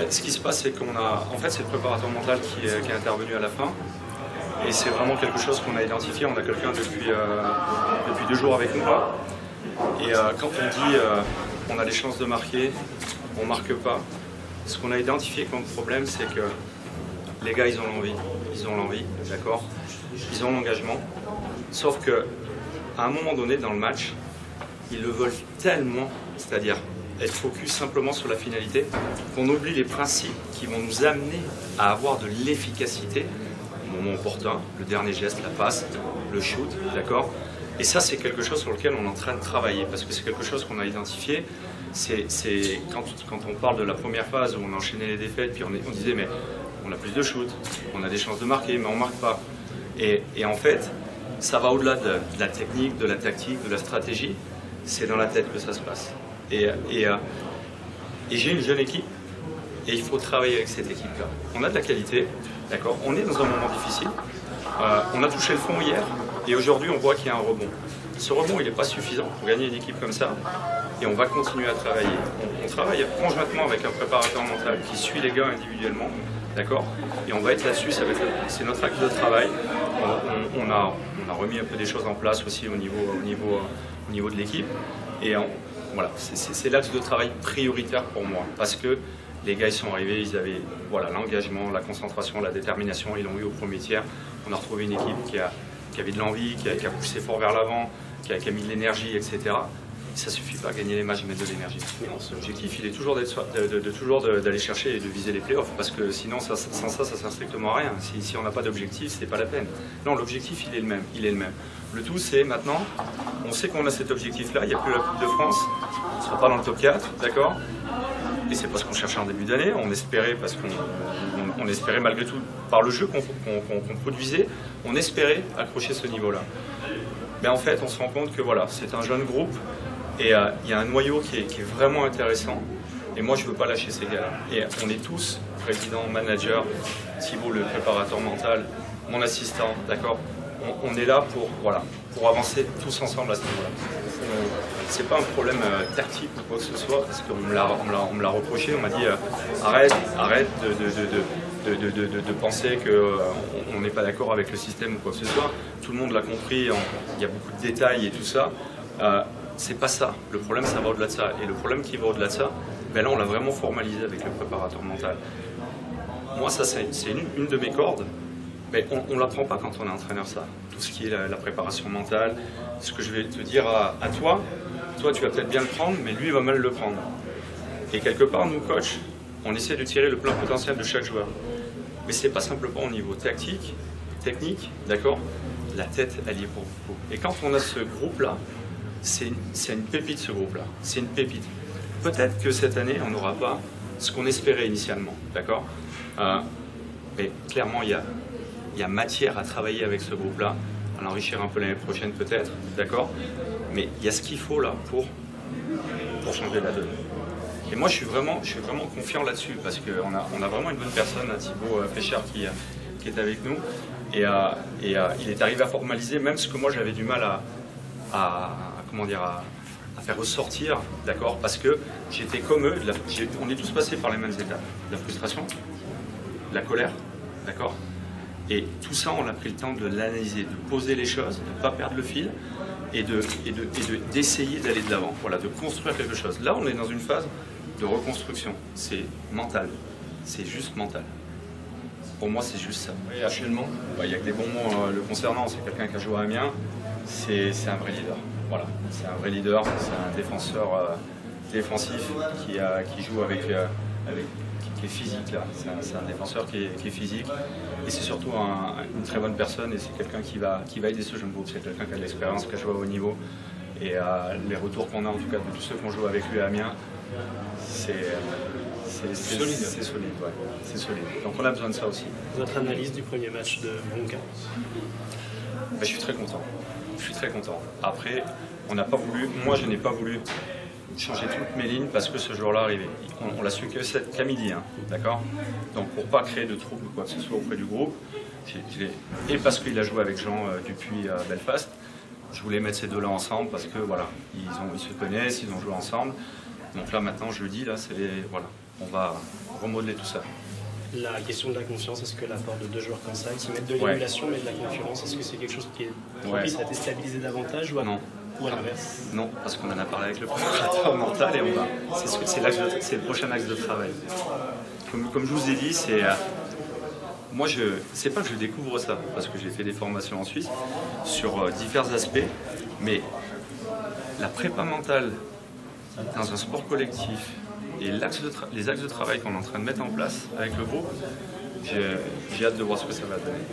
ce qui se passe, c'est qu'on a, en fait, c'est le préparateur mental qui est intervenu à la fin. Et c'est vraiment quelque chose qu'on a identifié. On a quelqu'un depuis 2 jours avec nous là. Et quand on dit on a des chances de marquer, on marque pas. Ce qu'on a identifié comme problème, c'est que les gars, ils ont l'envie, d'accord, ils ont l'engagement. Sauf que à un moment donné dans le match, ils le veulent tellement, c'est-à-dire être focus simplement sur la finalité, qu'on oublie les principes qui vont nous amener à avoir de l'efficacité au moment opportun, le dernier geste, la passe, le shoot, d'accord. Et ça, c'est quelque chose sur lequel on est en train de travailler, parce que c'est quelque chose qu'on a identifié. C'est quand on parle de la première phase où on enchaînait les défaites, puis on disait mais on a plus de shoot, on a des chances de marquer, mais on ne marque pas. Et en fait, ça va au-delà de la technique, de la tactique, de la stratégie. C'est dans la tête que ça se passe. Et j'ai une jeune équipe, et il faut travailler avec cette équipe-là. On a de la qualité, d'accord. On est dans un moment difficile. On a touché le fond hier, et aujourd'hui on voit qu'il y a un rebond. Ce rebond, il n'est pas suffisant pour gagner une équipe comme ça, et on va continuer à travailler. On travaille conjointement avec un préparateur mental qui suit les gars individuellement, d'accord. Et on va être là-dessus, c'est notre acte de travail. On a remis un peu des choses en place aussi au niveau de l'équipe, et voilà, c'est l'axe de travail prioritaire pour moi, parce que les gars ils sont arrivés, ils avaient voilà, l'engagement, la concentration, la détermination, ils l'ont eu au premier tiers. On a retrouvé une équipe qui avait de l'envie, qui a poussé fort vers l'avant, qui a mis de l'énergie, etc. Et ça ne suffit pas à gagner les matchs et mettre de l'énergie. L'objectif, il est toujours d'aller chercher et de viser les playoffs, parce que sinon, sans ça ne sert strictement à rien. Si on n'a pas d'objectif, c'est pas la peine. Non, l'objectif, il est le même. Le tout, c'est maintenant, on sait qu'on a cet objectif-là, il n'y a plus la Coupe de France, on ne sera pas dans le top 4, d'accord. Et c'est pas ce qu'on cherchait en début d'année, on espérait, parce qu'on espérait malgré tout, par le jeu qu'on produisait, on espérait accrocher ce niveau-là. Mais en fait, on se rend compte que voilà, c'est un jeune groupe, et il y a un noyau qui est vraiment intéressant, et moi je ne veux pas lâcher ces gars-là. Et on est tous, président, manager, Thibaut le préparateur mental, mon assistant, d'accord. On est là pour avancer tous ensemble à ce niveau-là. C'est pas un problème tactique ou quoi que ce soit, parce qu'on me l'a reproché, on m'a dit arrête de penser qu'on n'est pas d'accord avec le système ou quoi que ce soit. Tout le monde l'a compris, il y a beaucoup de détails et tout ça. C'est pas ça. Le problème, ça va au-delà de ça. Et le problème qui va au-delà de ça, ben là, on l'a vraiment formalisé avec le préparateur mental. Moi, ça, c'est une de mes cordes. Mais on ne l'apprend pas quand on est entraîneur, ça. Tout ce qui est la préparation mentale, ce que je vais te dire à toi, tu vas peut-être bien le prendre, mais lui, il va mal le prendre. Et quelque part, nous, coachs, on essaie de tirer le plein potentiel de chaque joueur. Mais ce n'est pas simplement au niveau tactique, technique, d'accord. La tête, elle y est pour beaucoup. Et quand on a ce groupe-là, c'est une pépite, ce groupe-là. C'est une pépite. Peut-être que cette année, on n'aura pas ce qu'on espérait initialement, d'accord. Mais clairement, il y a matière à travailler avec ce groupe-là, à l'enrichir un peu l'année prochaine peut-être, d'accord. Mais il y a ce qu'il faut là pour changer la donne. Et moi, je suis vraiment confiant là-dessus, parce qu'on a vraiment une bonne personne, Thibaut Péchard, qui est avec nous. Et il est arrivé à formaliser même ce que moi j'avais du mal à faire ressortir, d'accord, parce que j'étais comme eux, on est tous passés par les mêmes étapes. La frustration, la colère, d'accord. Et tout ça, on a pris le temps de l'analyser, de poser les choses, de ne pas perdre le fil et d'essayer d'aller de l'avant, voilà, de construire quelque chose. Là, on est dans une phase de reconstruction. C'est mental, c'est juste mental. Pour moi, c'est juste ça. Et actuellement, il n'y a que des bons mots le concernant. C'est quelqu'un qui a joué à Amiens, c'est un vrai leader. Voilà, c'est un vrai leader, c'est un défenseur défensif qui joue qui est physique là. C'est un défenseur qui est physique, et c'est surtout une très bonne personne, et c'est quelqu'un qui va aider ce jeune groupe. C'est quelqu'un qui a de l'expérience, qui a joué à haut niveau, et les retours qu'on a en tout cas de tous ceux qui ont joué avec lui à Amiens, c'est solide. C'est solide, ouais. C'est solide. Donc on a besoin de ça aussi. Votre analyse du premier match de Bronca? Je suis très content. Je suis très content. Après, on n'a pas voulu, moi je n'ai pas voulu changer toutes mes lignes parce que ce jour-là arrivait. On l'a su qu'à midi, hein, d'accord. Donc pour pas créer de troubles ou quoi que ce soit auprès du groupe, et parce qu'il a joué avec Jean Dupuis à Belfast, je voulais mettre ces deux-là ensemble parce que voilà, ils se connaissent, ils ont joué ensemble. Donc là maintenant, jeudi, là, c'est voilà, on va remodeler tout ça. La question de la confiance, est-ce que l'apport de 2 joueurs comme ça, qui mettent de l'émulation mais de la concurrence, est-ce que c'est quelque chose qui est propice à déstabiliser davantage ou à, Non. Ou à l'inverse? Non, parce qu'on en a parlé avec le préparateur mental et c'est le prochain axe de travail. Comme je vous ai dit, moi, c'est pas que je découvre ça, parce que j'ai fait des formations en Suisse sur divers aspects, mais la prépa mentale dans un sport collectif et les axes de travail qu'on est en train de mettre en place avec le groupe, j'ai hâte de voir ce que ça va donner.